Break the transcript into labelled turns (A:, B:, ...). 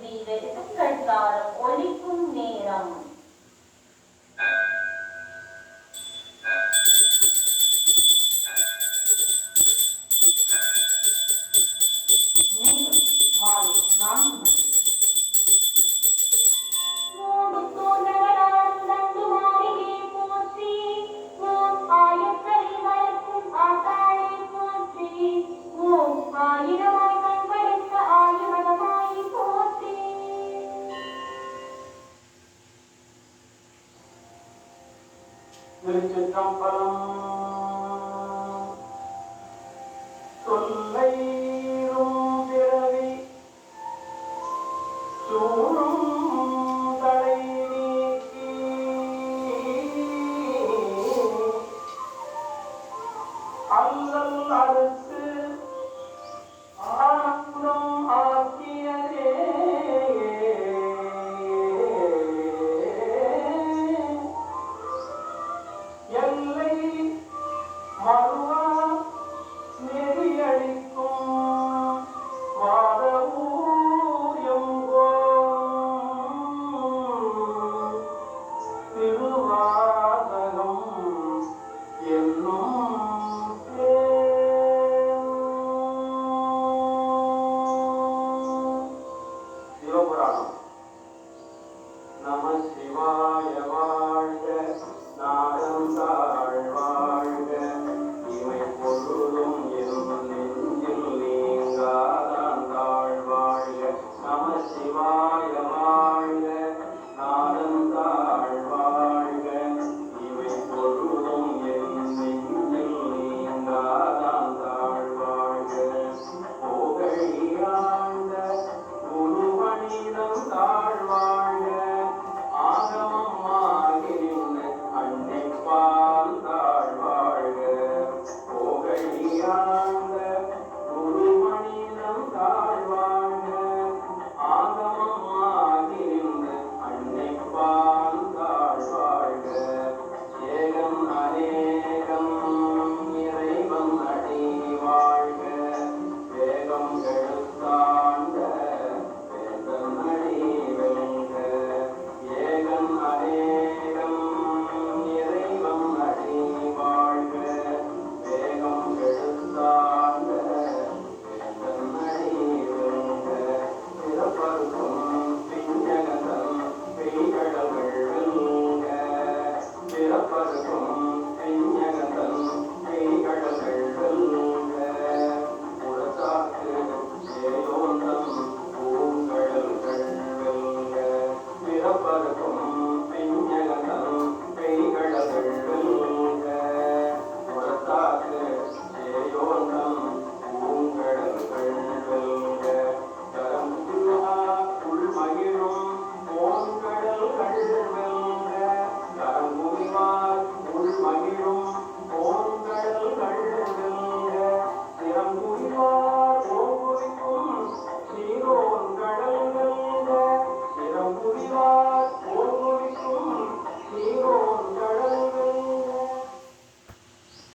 A: வெட்டுக்கட்டாரம் ஒலிக்கும் நேரம். நேரம் மாலை 4 மணி.
B: திருச்சிற்றம்பலம். சொல்லைரும் பிறவி சூழும் தலை நீக்கி அல்லல் அடுத்து ஆனந்தம் ஆக்கியதே எல்லை மறுவா நெறியளிக்கும் வாதவூயங்கோம் திருவாசகம் என்னும் சிவபுராணம். நம சிவாய வாழ்க, நாதம் தாழ் வாழ்க, இமை பொழுதும் என் நெஞ்சில் நீங்காதான் தாழ் வாழ்க. நம சிவாய வாழ்க, நாதம் தாழ் வாழ்க, இமை பொழுதும் என் நெஞ்சில் நீங்காதான் தாழ் வாழ்க. போகழியாண்ட குருவனிடம் தாழ் வாழ்க, ஆகமம் ஆகின்ற அன்னைப்பால் தாழ் வாழ்க. போகழியாண்ட குருவனிடம் தாழ் வாழ்க, ஆகமம் ஆகின்ற அன்னைப்பால் தாழ் வாழ்க. ஏகம் அநேகம் இறைவன் அடி வாழ்க, வேகம் எழுத்தாண்ட வேந்தன் அடி வெல்க. ஏகம் அநேகம் இறைவன் அடி வாழ்க, வேகம் எழுத்தாண்ட வேந்தன் அடி வெல்க. பிறப்பருக்கும் பிஞ்சகதன் பெய்கடல்கள் வெல்க, பிறப்பருக்கும் பிஞ்சகதன் பெய்கடல்கள் வெல்க. உலகாக்கு சேயோந்தம் பூங்கடல்கள் வெல்க, பிறப்பருக்கும் பிஞ்சகதன் பெய்கடல்கள் வெல்க. உலகாக்கு சேயோந்தம் பூங்கடல்கள் வெல்க. கரம்புலா உள்மகிழும் ஓங்கடல்கள் வெல்க, கரம்புலிவார் உள்மகிழும் ஓங்கடல்கள் வெல்க. சிறம்புலிவார் ஓங்குவிக்கும் சீரோன் கடல் வெல்க, சிறம்புலிவார்